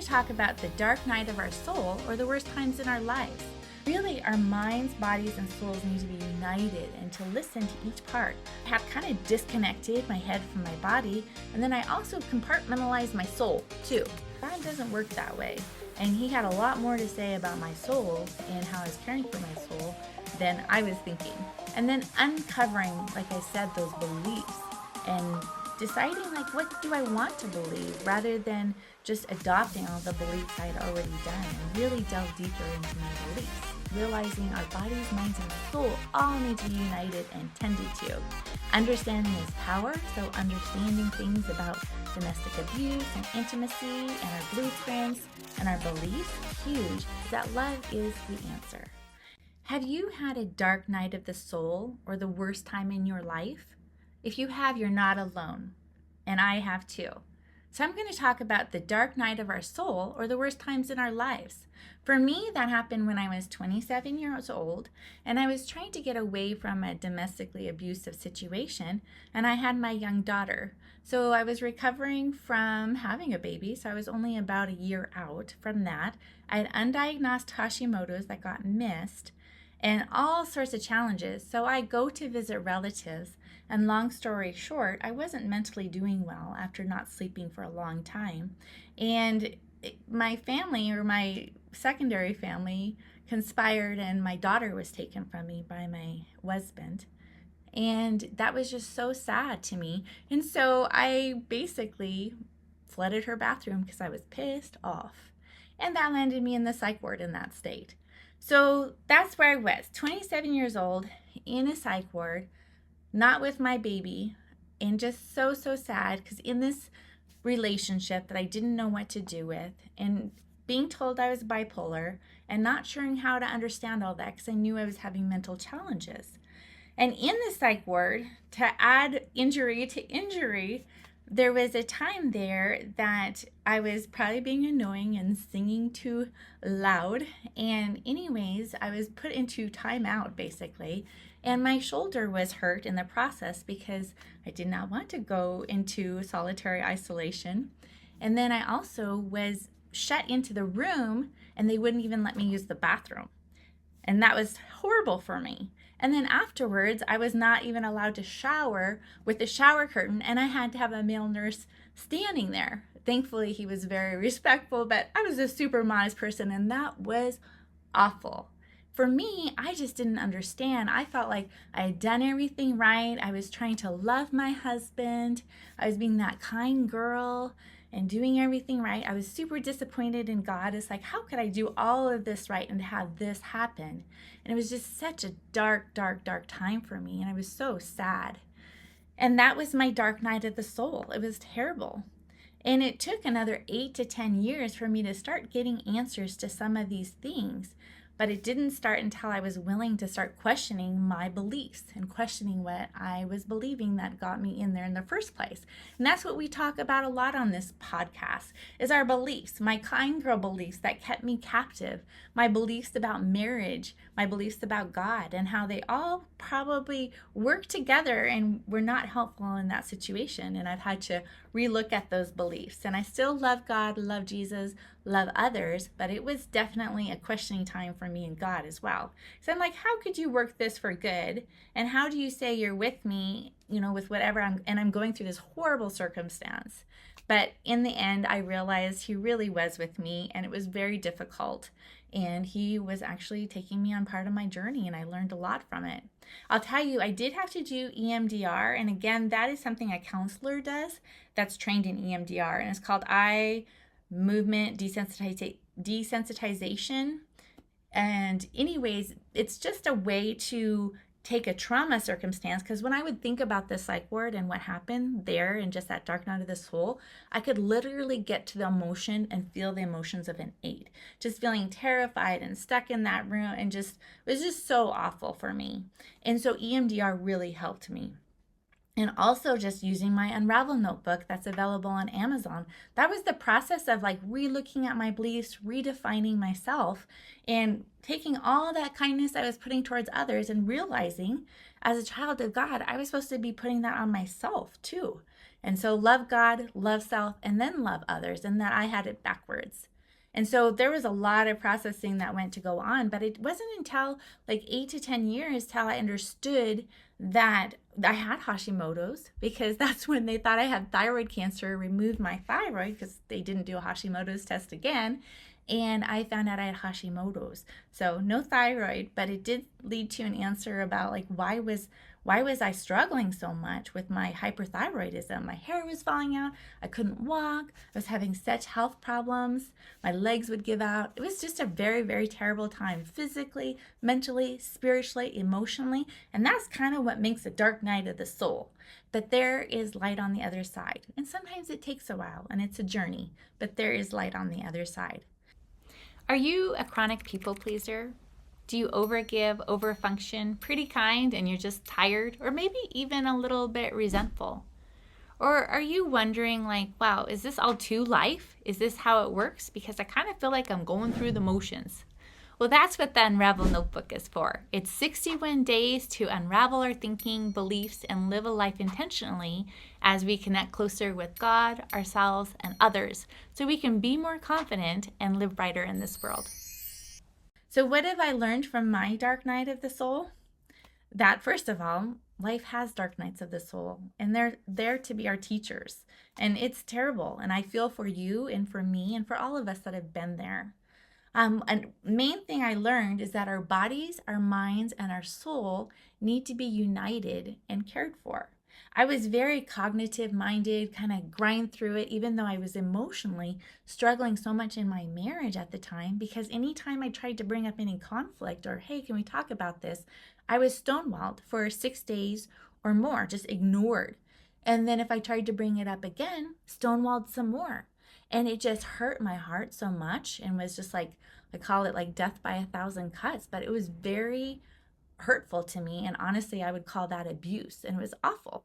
to talk about the dark night of our soul, or the worst times in our lives. Really, our minds, bodies, and souls need to be united and to listen to each part. I have kind of disconnected my head from my body, and then I also compartmentalized my soul too. God doesn't work that way. And he had a lot more to say about my soul and how I was caring for my soul than I was thinking. And then uncovering, like I said, those beliefs and deciding what do I want to believe rather than just adopting all the beliefs I had already done, and really delve deeper into my beliefs, realizing our bodies, minds, and soul all need to be united and tended to. Understanding is power, so understanding things about domestic abuse and intimacy and our blueprints and our beliefs, huge, is that love is the answer. Have you had a dark night of the soul or the worst time in your life? If you have, you're not alone, and I have too. So I'm going to talk about the dark night of our soul, or the worst times in our lives. For me, that happened when I was 27 years old, and I was trying to get away from a domestically abusive situation, and I had my young daughter. So I was recovering from having a baby, so I was only about a year out from that. I had undiagnosed Hashimoto's that got missed, and all sorts of challenges. So I go to visit relatives, and long story short, I wasn't mentally doing well after not sleeping for a long time. And my family, or my secondary family, conspired, and my daughter was taken from me by my husband. And that was just so sad to me. And so I basically flooded her bathroom because I was pissed off. And that landed me in the psych ward in that state. So that's where I was, 27 years old, in a psych ward, not with my baby, and just so sad, because in this relationship that I didn't know what to do with, and being told I was bipolar, and not sure how to understand all that because I knew I was having mental challenges. And in the psych ward, to add injury to injury, there was a time there that I was probably being annoying and singing too loud. And anyways, I was put into timeout basically. And my shoulder was hurt in the process because I did not want to go into solitary isolation. And then I also was shut into the room, and they wouldn't even let me use the bathroom. And that was horrible for me. And then afterwards, I was not even allowed to shower with the shower curtain, and I had to have a male nurse standing there. Thankfully, he was very respectful, but I was a super modest person, and that was awful. For me, I just didn't understand. I felt like I had done everything right. I was trying to love my husband. I was being that kind girl and doing everything right. I was super disappointed in God. It's like, how could I do all of this right and have this happen? And it was just such a dark time for me, and I was so sad. And that was my dark night of the soul. It was terrible. And it took another 8 to 10 years for me to start getting answers to some of these things. But it didn't start until I was willing to start questioning my beliefs and questioning what I was believing that got me in there in the first place. And that's what we talk about a lot on this podcast, is our beliefs, my kind girl beliefs that kept me captive, my beliefs about marriage, my beliefs about God, and how they all probably work together and were not helpful in that situation. And I've had to relook at those beliefs. And I still love God, love Jesus, love others, but it was definitely a questioning time for me and God as well. So I'm like, how could you work this for good? And how do you say you're with me, with whatever I'm going through this horrible circumstance? But in the end, I realized he really was with me, and it was very difficult. And he was actually taking me on part of my journey, and I learned a lot from it. I'll tell you, I did have to do EMDR. And again, that is something a counselor does that's trained in EMDR. And it's called eye movement desensitization. And anyways, it's just a way to take a trauma circumstance, because when I would think about the psych ward and what happened there and just that dark night of the soul, I could literally get to the emotion and feel the emotions of an 8, just feeling terrified and stuck in that room, and just it was just so awful for me. And so EMDR really helped me. And also just using my Unravel notebook that's available on Amazon. That was the process of re-looking at my beliefs, redefining myself, and taking all that kindness I was putting towards others and realizing as a child of God, I was supposed to be putting that on myself too. And so love God, love self, and then love others, and that I had it backwards. And so there was a lot of processing that went to go on, but it wasn't until like 8 to 10 years till I understood that I had Hashimoto's, because that's when they thought I had thyroid cancer, removed my thyroid because they didn't do a Hashimoto's test again. And I found out I had Hashimoto's. So no thyroid, but it did lead to an answer about like why was I struggling so much with my hyperthyroidism? My hair was falling out. I couldn't walk. I was having such health problems. My legs would give out. It was just a very, very terrible time, physically, mentally, spiritually, emotionally. And that's kind of what makes a dark night of the soul. But there is light on the other side. And sometimes it takes a while and it's a journey, but there is light on the other side. Are you a chronic people pleaser? Do you overgive, overfunction, pretty kind, and you're just tired, or maybe even a little bit resentful? Or are you wondering, like, wow, is this all to life? Is this how it works? Because I kind of feel like I'm going through the motions. Well, that's what the Unravel Notebook is for. It's 61 days to unravel our thinking, beliefs, and live a life intentionally as we connect closer with God, ourselves, and others, so we can be more confident and live brighter in this world. So what have I learned from my dark night of the soul? That first of all, life has dark nights of the soul, and they're there to be our teachers. And it's terrible. And I feel for you and for me and for all of us that have been there. And main thing I learned is that our bodies, our minds, and our soul need to be united and cared for. I was very cognitive minded, kind of grind through it, even though I was emotionally struggling so much in my marriage at the time, because anytime I tried to bring up any conflict or, hey, can we talk about this? I was stonewalled for 6 days or more, just ignored. And then if I tried to bring it up again, stonewalled some more. And it just hurt my heart so much and was just like, I call it like death by 1,000 cuts, but it was very hurtful to me. And honestly, I would call that abuse, and it was awful.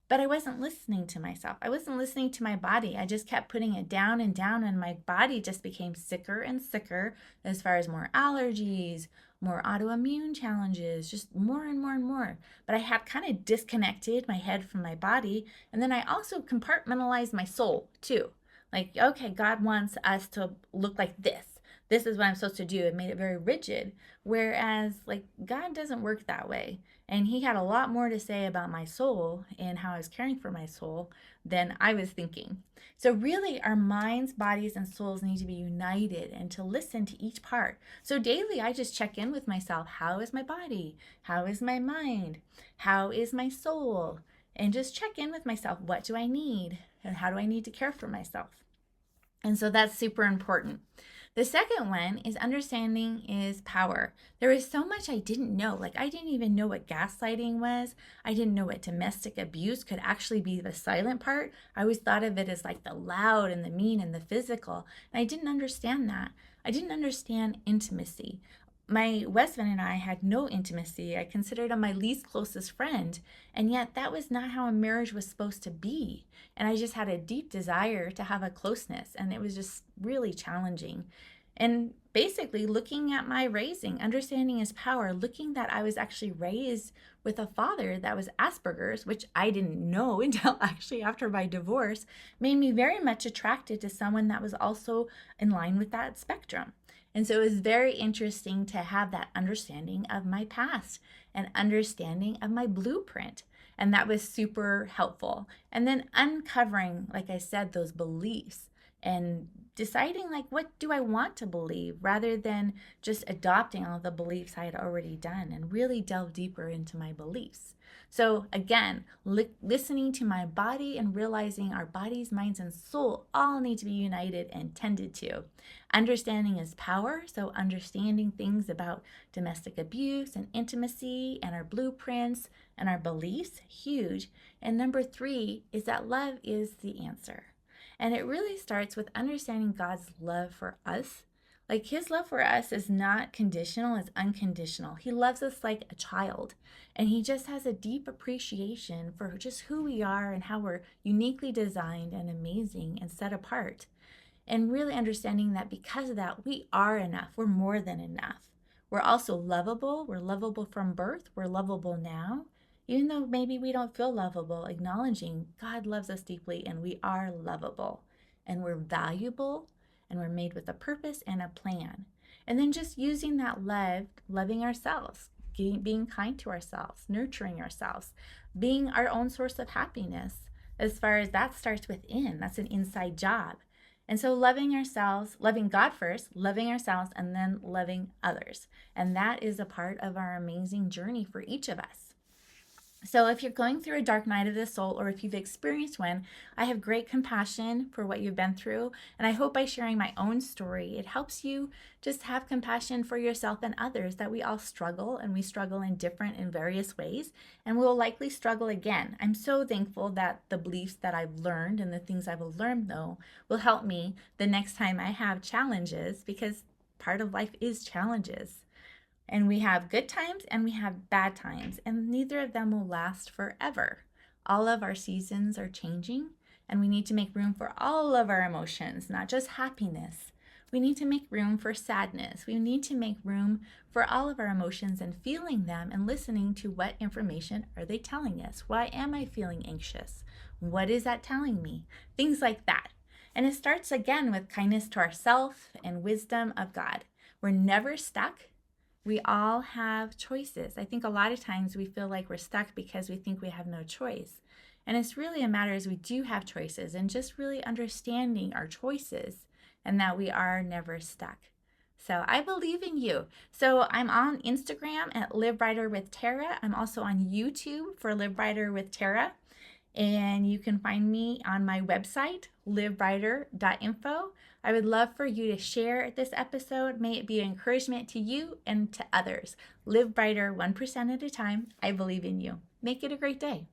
But I wasn't listening to myself. I wasn't listening to my body. I just kept putting it down and down, and my body just became sicker and sicker as far as more allergies, more autoimmune challenges, just more and more and more. But I had kind of disconnected my head from my body. And then I also compartmentalized my soul too. Like, okay, God wants us to look like this. This is what I'm supposed to do. It made it very rigid. Whereas, like, God doesn't work that way. And He had a lot more to say about my soul and how I was caring for my soul than I was thinking. So, really, our minds, bodies, and souls need to be united and to listen to each part. So, daily, I just check in with myself. How is my body? How is my mind? How is my soul? And just check in with myself. What do I need? And how do I need to care for myself? And so that's super important. The second one is understanding is power. There is so much I didn't know. Like, I didn't even know what gaslighting was. I didn't know what domestic abuse could actually be, the silent part. I always thought of it as like the loud and the mean and the physical. And I didn't understand that. I didn't understand intimacy. My husband and I had no intimacy. I considered him my least closest friend. And yet that was not how a marriage was supposed to be. And I just had a deep desire to have a closeness. And it was just really challenging. And basically looking at my raising, understanding his power, looking that I was actually raised with a father that was Asperger's, which I didn't know until actually after my divorce, made me very much attracted to someone that was also in line with that spectrum. And so it was very interesting to have that understanding of my past and understanding of my blueprint. And that was super helpful. And then uncovering, like I said, those beliefs and deciding, like, what do I want to believe, rather than just adopting all the beliefs I had already done, and really delve deeper into my beliefs. So again, listening to my body and realizing our bodies, minds, and soul all need to be united and tended to. Understanding is power, so understanding things about domestic abuse and intimacy and our blueprints and our beliefs, huge. And number 3 is that love is the answer. And it really starts with understanding God's love for us. Like, His love for us is not conditional, it's unconditional. He loves us like a child. And He just has a deep appreciation for just who we are and how we're uniquely designed and amazing and set apart. And really understanding that because of that, we are enough. We're more than enough. We're also lovable. We're lovable from birth. We're lovable now. Even though maybe we don't feel lovable, acknowledging God loves us deeply and we are lovable and we're valuable and we're made with a purpose and a plan. And then just using that love, loving ourselves, being kind to ourselves, nurturing ourselves, being our own source of happiness. As far as that starts within, that's an inside job. And so loving ourselves, loving God first, loving ourselves, and then loving others. And that is a part of our amazing journey for each of us. So if you're going through a dark night of the soul, or if you've experienced one, I have great compassion for what you've been through. And I hope by sharing my own story, it helps you just have compassion for yourself and others, that we all struggle, and we struggle in different and various ways, and we'll likely struggle again. I'm so thankful that the beliefs that I've learned and the things I've learned, though, will help me the next time I have challenges, because part of life is challenges. And we have good times and we have bad times, and neither of them will last forever. All of our seasons are changing, and we need to make room for all of our emotions, not just happiness. We need to make room for sadness. We need to make room for all of our emotions and feeling them and listening to what information are they telling us. Why am I feeling anxious? What is that telling me? Things like that. And it starts again with kindness to ourselves and wisdom of God. We're never stuck. We all have choices. I think a lot of times we feel like we're stuck because we think we have no choice. And it's really a matter as we do have choices, and just really understanding our choices and that we are never stuck. So I believe in you. So I'm on Instagram at Live Brighter with Tara. I'm also on YouTube for Live Brighter with Tara. And you can find me on my website, livebrighter.info. I would love for you to share this episode. May it be an encouragement to you and to others. Live brighter 1% at a time. I believe in you. Make it a great day.